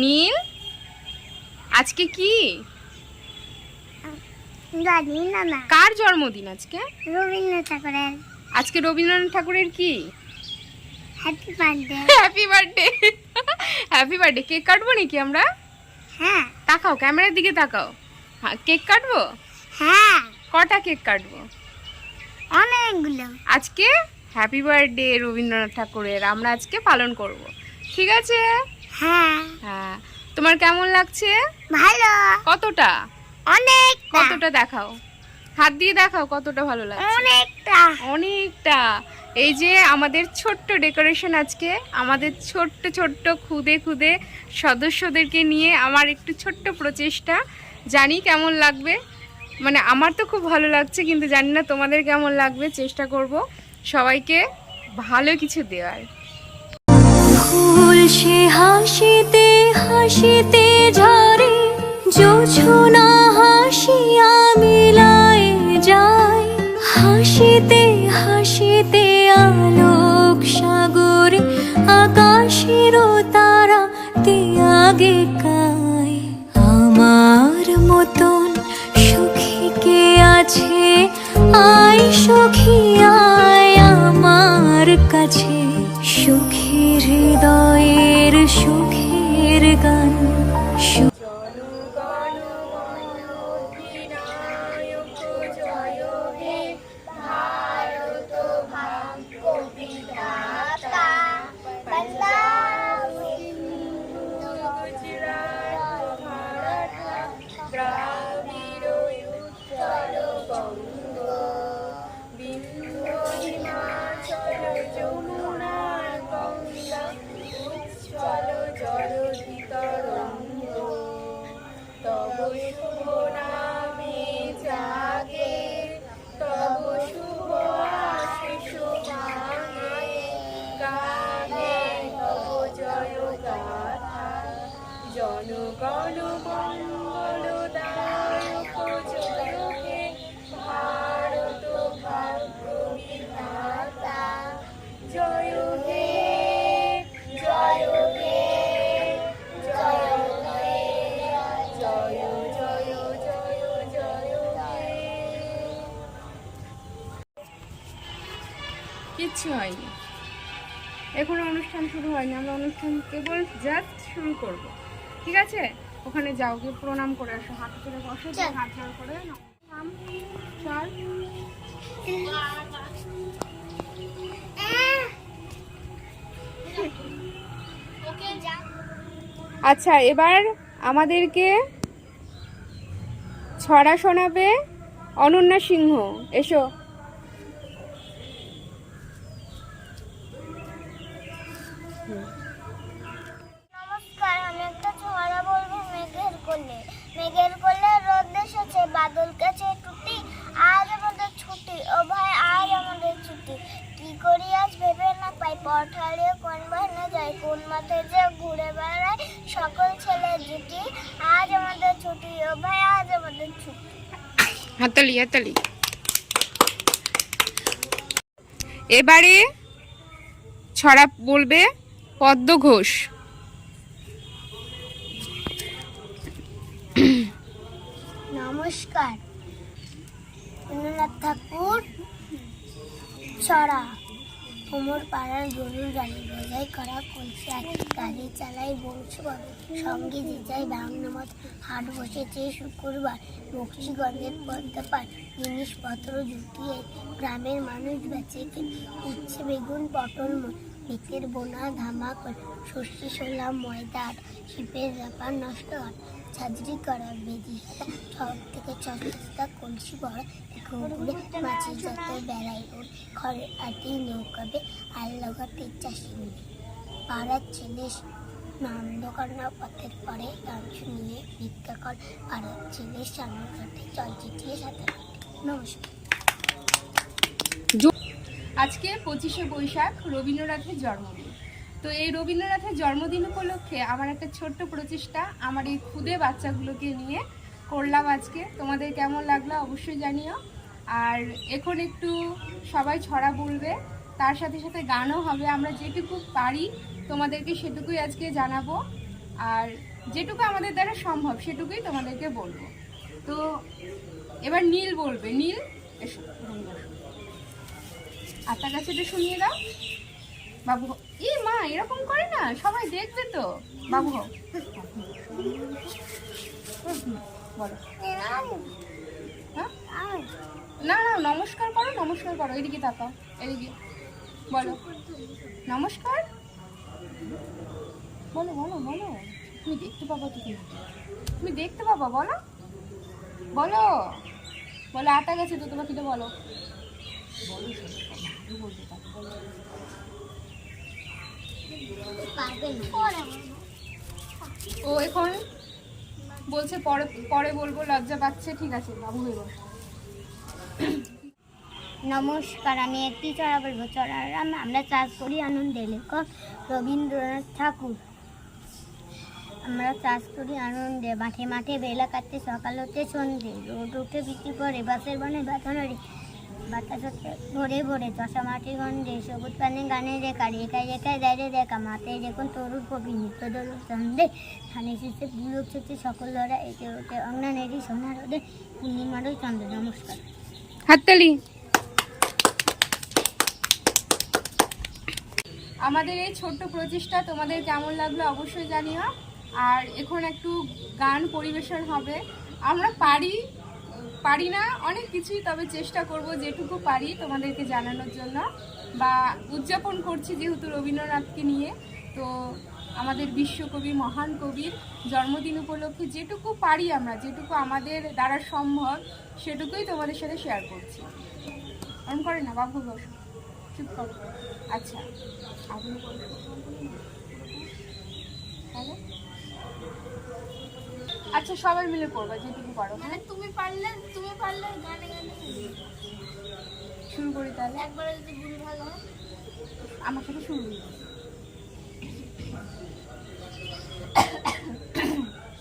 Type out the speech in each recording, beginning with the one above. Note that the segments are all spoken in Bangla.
নীল, আজকে কি? জানি না। না, কার জন্মদিন আজকে? রবীন্দ্রনাথ ঠাকুরের। আজকে রবীন্দ্রনাথ ঠাকুরের কি? Happy birthday. Happy birthday. Happy birthday. Cake কাটবো নাকি আমরা? হ্যাঁ। তাকাও, ক্যামেরার দিকে তাকাও। হ্যাঁ, কেক কাটবো। হ্যাঁ, কটা কেক কাটবো? অনেকগুলো। আজকে হ্যাপি বার্থডে রবীন্দ্রনাথ ঠাকুরের আমরা আজকে পালন করব, ঠিক আছে? হ্যাঁ। হ্যাঁ, তোমার কেমন লাগছে? ভালো। কতটা? অনেক। কতটা দেখাও, হাত দিয়ে দেখাও কতটা ভালো লাগছে। অনেকটা। অনেকটা। এই যে আমাদের ছোট্ট ডেকোরেশন আজকে, আমাদের ছোট্ট ছোট্ট খুদে খুদে সদস্যদেরকে নিয়ে আমার একটু ছোট্ট প্রচেষ্টা, জানি কেমন লাগবে। মানে আমার তো খুব ভালো লাগছে, কিন্তু জানি না তোমাদের কেমন লাগবে। চেষ্টা করব সবাইকে ভালো কিছু দেওয়ার। ফুল সে হাসিতে হাসিতে ঝরে, জোছনা হাসিয়া মিলায় যায়। হাসিতে হাসিতে আলোক সাগরে, আকাশের তারা তে আগে কায়। আমার মতন সুখী কে আছে? আয় সখী আয় আমার কাছে। সুখের হৃদয়ের সুখের গান। জনগণ মঙ্গলদায়ক জয় হে ভারত ভাগ্য বিধাতা। জয় হে, জয় হে, জয় হে, জয় জয় জয় জয় হে। কিচ্ছু হয়নি, এখনো অনুষ্ঠান শুরু হয়নি। আমরা অনুষ্ঠান কেবল জাস্ট শুরু করব, ঠিক আছে? ওখানে যাও, গিয়ে প্রণাম করে আসো, হাত করে বসো, হাত জোড় করে নাম চল। আচ্ছা, এবার আমাদেরকে ছড়া শোনাবে অনন্যা সিংহ। এসো। নমস্কার, আমি একটা ছড়া বলবো। মেঘের কোলে, মেঘের কোলে রোদ এসেছে, বাদল কাছে টুটি, আজ আমাদের ছুটি, ও ভাই আজ আমাদের ছুটি। কি করি আজ ভেবে না পাই, পথ হারিয়ে কোন বাহানা যায়, কোন মাঠে যে ঘুরে বেড়ায় সকল ছেলে জুটি। আজ আমাদের ছুটি, ও ভাই আজ আমাদের ছুটি। হাততালি, হাততালি। এবারে ছড়া বলবে পদ্ম ঘোষ। নমস্কার, রবীন্দ্রনাথ ঠাকুর ছড়া। কোমর পাড়ার গরুর গাড়ি, বোঝাই করা কলসি, গাড়ি চালাই বংশী বলে, সঙ্গে যে যাই বাংলা মত। হাট বসেছে শুক্রবার, বক্সি গন্ধের পদ্মা পার, জিনিসপত্র জুটিয়ে গ্রামের মানুষ বেচে উচ্ছে বেগুন পটল বেতের বোনা ধামা করে, ষষ্ঠী সোলা ময়দা আট, শিপের ব্যাপার নষ্ট হয়, ঝাঁঝরি করা বেদি সব থেকে চটা কলসি বড়, ঘুরে মাছের যত বেড়াই ওর, ঘরের আটি নৌকাবে আর লগাতে চাষি নিয়ে। পাড়ার ছেলে নন্দকন্যা পথের পরে গান শুনিয়ে ভিক্ষা কর, পাড়ার ছেলে সামনে কাটে জল চিটিয়ে সাঁতার কাটে। নমস্কার। আজকে 25শে বৈশাখ, রবীন্দ্রনাথের জন্মদিন। তো এই রবীন্দ্রনাথের জন্মদিন উপলক্ষে আমার একটা ছোট্ট প্রচেষ্টা আমার এই খুদে বাচ্চাগুলোকে নিয়ে করলাম আজকে। তোমাদের কেমন লাগলো অবশ্যই জানিও। আর এখন একটু সবাই ছড়া বলবে, তার সাথে সাথে গানও হবে। আমরা যেটুকু পারি তোমাদেরকে সেটুকুই আজকে জানাবো। আর যেটুকু আমাদের দ্বারা সম্ভব সেটুকুই তোমাদেরকে বলবো। তো এবার নীল বলবে। নীল এসো, আতা গাছেটা শুনিয়ে দাও। বাবু ই মা এরকম করে না, সবাই দেখবে তো। বাবু হোক, বলো। হ্যাঁ না না, নমস্কার করো, নমস্কার করো। এদিকে তাকাও, এদিকে বলো নমস্কার। বলো বলো বলো, তুমি দেখতে পাবা তো, তুমি দেখতে পাবা, বলো বলো বলো। আতা গেছে তো তোমার কিটা, বলো বলো, ভালো বলতে পারো। ও এখন বলছে পরে পরে বলবো, লজ্জা পাচ্ছে। ঠিক আছে বাবু হয়ে বল। নমস্কার, আমি একটি চড়া বলবো। চড়ার আমরা চাষ করি আনন্দে, লেখক রবীন্দ্রনাথ ঠাকুর। আমরা চাষ করি আনন্দে, মাঠে মাঠে বেলা কাটতে সকাল হতে সন্ধে, রোদ উঠে বৃষ্টি পড়ে, বাসের বনে বাতানরে, বাতাস হচ্ছে ভরে ভরে, চষা মাটি গন্ধে, সবুজ পানে গানে রেখা, রেখায় রেখায় দাঁড়িয়ে দেখা, মাথায় দেখুন তরুণ কবি নিত্য দরুন সন্ধে, ধানে শীষে ফুল উঠছে সকল ধরা, এতে ওঠে অঙ্গনানেরই সোনা রোদে, পূর্ণিমারই চন্দ্র। নমস্কার। হাততালি। আমাদের এই ছোট্ট প্রচেষ্টা তোমাদের কেমন লাগলো অবশ্যই জানিও। আর এখন একটু গান পরিবেশন হবে। আমরা পারি না অনেক কিছুই, তবে চেষ্টা করব যেটুকু পারি তোমাদেরকে জানানোর জন্য, বা উদযাপন করছি যেহেতু রবীন্দ্রনাথকে নিয়ে। তো আমাদের বিশ্বকবি, মহান কবির জন্মদিন উপলক্ষে যেটুকু পারি আমরা, যেটুকু আমাদের দ্বারা সম্ভব সেটুকুই তোমাদের সাথে শেয়ার করছি। এমন করে না বাবু, বসো, চুপ করো। আচ্ছা আচ্ছা সবাই মিলে করবা যেটুকু পারো। মানে তুমি পারলে গানে গানে শুরু করি তাহলে। একবারে যদি ভুল ভালো হয় আমার সাথে শুরু করি।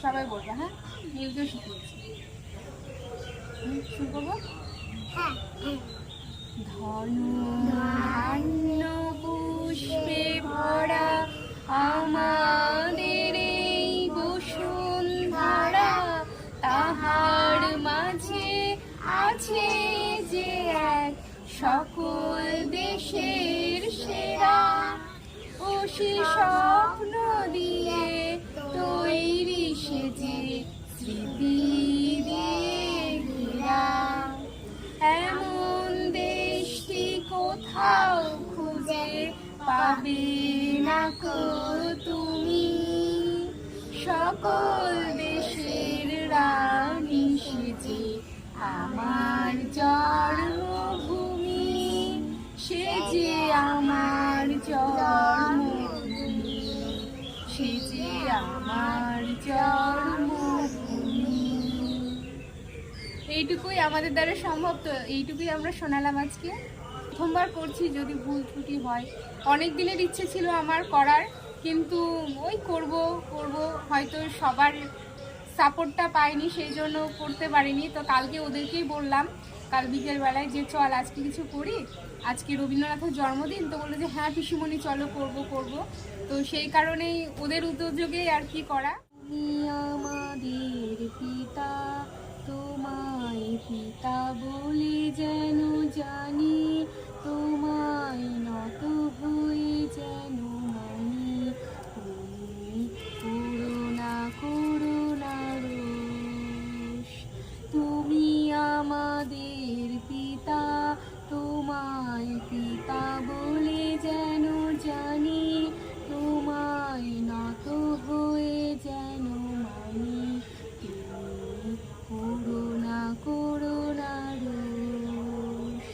সবাই বলবে, হ্যাঁ নীলকেও শিখিয়েছি। শুরু করবো। হ্যাঁ। ধন্য পুষ্পে ভরা আমাদের এই বসুন্ধরা, তাহার মাঝে আছে যে এক সকল দেশের সেরা, ও সে স্বপ্ন দিয়ে তৈরি সেজে স্মৃতি দিয়ে ঘেরা, এমন দেশটি কোথাও খুঁজে পাবে না কো তুমি, সকল দেশের রানী সেজে আমার জন্মভূমি, সেজে আমার জন্মভূমি, সেজে আমার জন্মভূমি। এইটুকুই আমাদের দ্বারা সম্ভব, তো এইটুকুই আমরা শোনালাম আজকে। প্রথমবার করছি, যদি ভুল ত্রুটি হয়। অনেক দিনের ইচ্ছে ছিল আমার করার, কিন্তু ওই করব হয়তো সবার সাপোর্টটা পাইনি, সেই জন্য করতে পারিনি। তো কালকে ওদেরকেই বললাম, কাল বিকেলবেলায়, যে চল আজকে কিছু করি, আজকে রবীন্দ্রনাথের জন্মদিন। তো বললো যে হ্যাঁ পিসিমণি চলো, করব। তো সেই কারণেই ওদের উদ্যোগেই আর কি করা। তুমি আমাদের পিতা, তোমায় পিতা বলে যেন জানি, তোমায় নত হয়ে যেন মানি, তুমি করুণা রোষ। তুমি আমাদের পিতা, তোমায় পিতা বলে যেন জানি, তোমায় নত হয়ে যেন মানি, করুণা রোষ।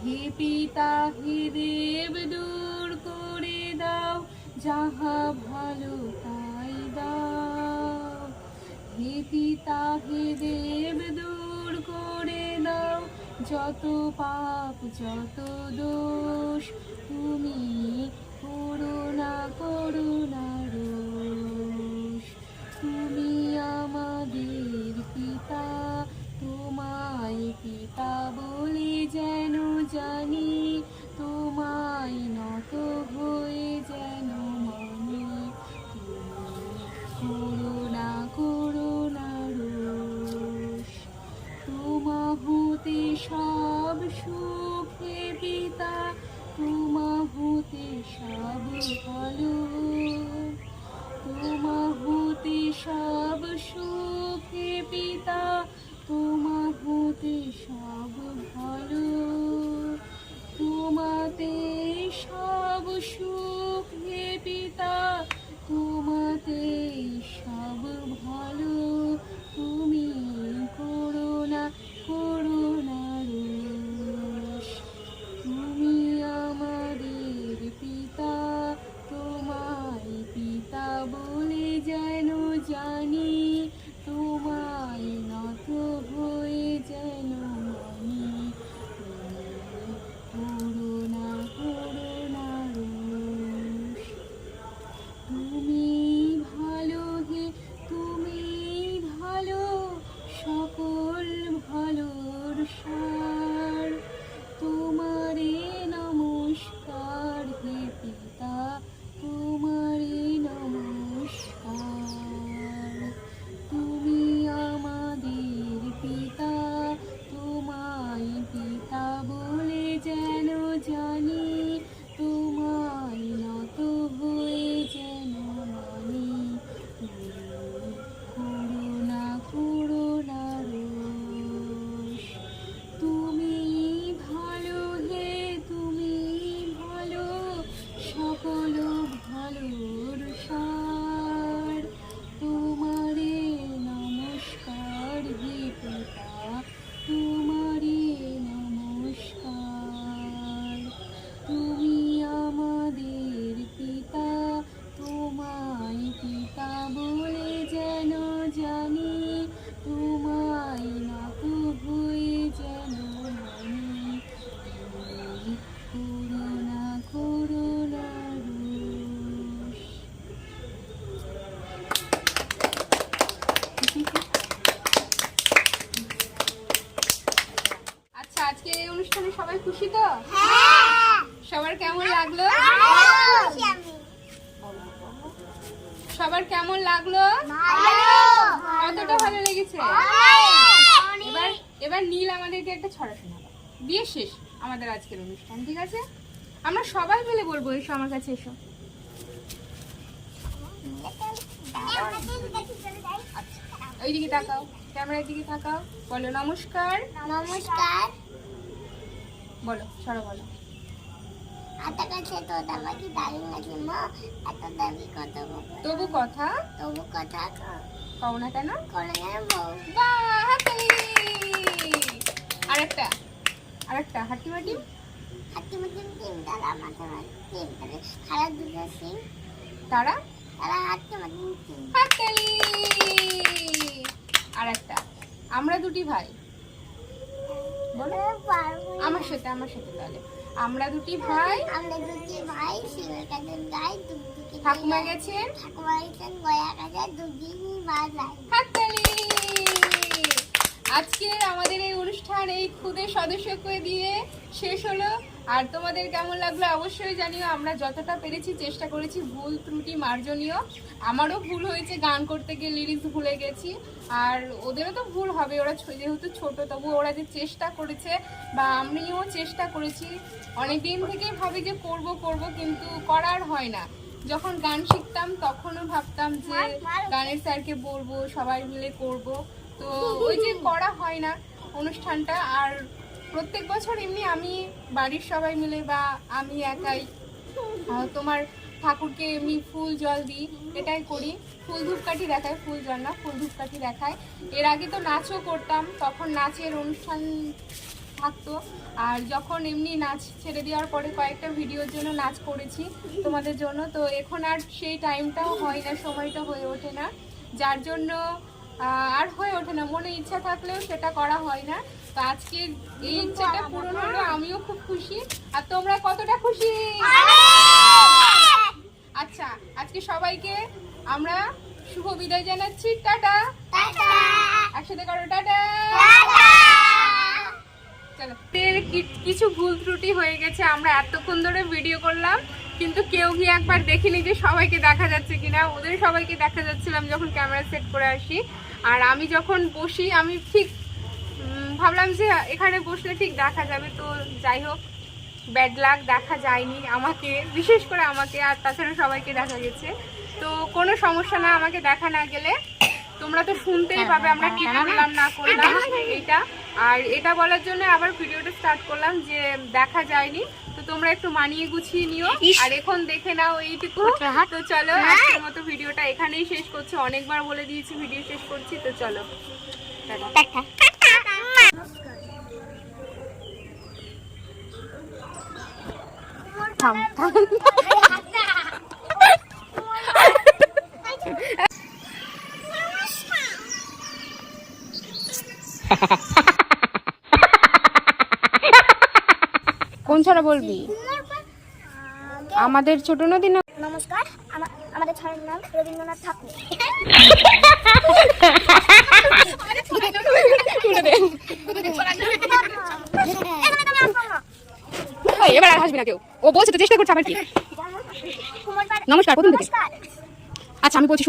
হে পিতা হে দেব, দূর করে দাও যাহা ভালো তাই দাও। হে পিতা হে দেব, দূর করে দাও যত পাপ যত দোষ, তুমি করুণা রোষ। তুমি আমাদের পিতা, তোমায় পিতা বলে যেন জানি, তোমায় নত হয়ে যেন মানি, তুমি সবাই খুশি তো? সবার কেমন লাগলো? সবার কেমন লাগলো? কতটা ভালো লেগেছে? এবার এবার নীল আমাদেরকে একটা ছড়া শোনাবে, দিয়ে শেষ আমাদের আজকের অনুষ্ঠান, ঠিক আছে? আমরা সবাই মিলে বলবো, এসো আমার কাছে এসো। আচ্ছা, ওইদিকে তাকাও, ক্যামেরার দিকে তাকাও, বলো নমস্কার। নমস্কার। বলো, ছড়া বলো। আতা গাছে তোতা পাখি দারুণ লাগে মা, এত দাবি কত তবু কথা তবু কথা কও না কেন? করে নেবো। বাহ, হাততালি। আরেকটা আরেকটা হাঁটি মাটি। হাতি মুটিম টিম তারা মাথা টিম তারা খারাপ দুটো সিং তারা তারা হাতি মুটিম টিম। হাততালি। আরেকটা আমরা দুটি ভাই। বলো আমার সাথে তাহলে। আমরা দুটি ভাই, আমরা দুটি ভাই শিবের কাছে যাই, দুদিকে ঠাকুমা গেছেন, ঠাকুমা গেছেন গয়া কাছে, দুদিনই বাজায়। হাততালি। আজকে আমাদের এই অনুষ্ঠান এই খুদে সদস্যকে দিয়ে শেষ হলো। আর তোমাদের কেমন লাগলো অবশ্যই জানিও। আমরা যতটা পেরেছি চেষ্টা করেছি, ভুল ত্রুটি মার্জনীয়। আমারও ভুল হয়েছে, গান করতে গিয়ে লিরিক্স ভুলে গেছি, আর ওদেরও তো ভুল হবে, ওরা যেহেতু ছোট, তবু ওরা যে চেষ্টা করেছে বা আমিও চেষ্টা করেছি, অনেক দিন থেকেই ভাবি যে করব কিন্তু করার হয় না। যখন গান শিখতাম তখনও ভাবতাম যে গানের স্যারকে বলবো, সবাই মিলে করব, তো ওই যে করা হয় না অনুষ্ঠানটা। আর প্রত্যেক বছর এমনি আমি বাড়ির সবাই মিলে বা আমি একাই তোমার ঠাকুরকে এমনি ফুল জল দিই, এটাই করি। ফুল ধূপকাঠি দেখায়, ফুল জল না, ফুল ধূপকাঠি দেখায়। এর আগে তো নাচও করতাম, তখন নাচের অনুষ্ঠান থাকতো। আর যখন এমনি নাচ ছেড়ে দেওয়ার পরে কয়েকটা ভিডিওর জন্য নাচ করেছি তোমাদের জন্য, তো এখন আর সেই টাইমটাও হয় না, সময়টা হয়ে ওঠে না, যার জন্য আর হয়ে ওঠে না। মনে ইচ্ছা থাকলেও সেটা করা হয় না। তো আজকে এই ইচ্ছাটা পূরণ হলো, আমিও খুব খুশি। আর তোমরা কতটা খুশি? আচ্ছা, আজকে সবাইকে আমরা শুভ বিদায় জানাচ্ছি। টাটা। একসাথে করো টাটা। চলো। কিছু ভুল ত্রুটি হয়ে গেছে, আমরা এতক্ষণ ধরে ভিডিও করলাম কিন্তু কেউ গিয়ে একবার দেখিনি যে সবাইকে দেখা যাচ্ছে কিনা। ওদের সবাইকে দেখা যাচ্ছিলাম যখন ক্যামেরা সেট করে আসি, আর আমি যখন বসি আমি ঠিক ভাবলাম যে এখানে বসলে ঠিক দেখা যাবে, তো যাই হোক ব্যাড লাক, দেখা যায়নি আমাকে, বিশেষ করে আমাকে, আর তাছাড়া সবাইকে দেখা গেছে। তো কোনো সমস্যা না, আমাকে দেখা না গেলে তোমরা তো শুনতেই পাবে আমরা কি করলাম না করলাম এইটা। আর এটা বলার জন্য আবার ভিডিওটা স্টার্ট করলাম যে দেখা যায়নি, তো তোমরা একটু মানিয়ে গুছিয়ে নিও। আর এখন দেখে নাও এইটুকু। তো চলো, আজকের মতো ভিডিওটা এখানেই শেষ করছি। অনেকবার বলে দিয়েছি ভিডিও শেষ করছি, তো চলো টাটা। কোন ছড়া বলবি? আমাদের ছোট নদী না। নমস্কার, আমাদের ছড়ার নাম রবীন্দ্রনাথ ঠাকুর। এবার আর হাসবি না কেউ, ও বলছে তো চেষ্টা করছে আবার কি। নমস্কার, প্রথম থেকে। আচ্ছা আমি বলছি।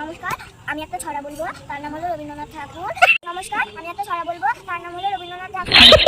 নমস্কার, আমি একটা ছড়া বলবো, তার নাম হলো রবীন্দ্রনাথ ঠাকুর। নমস্কার, আমি একটা ছড়া বলবো, তার নাম হলো রবীন্দ্রনাথ ঠাকুর।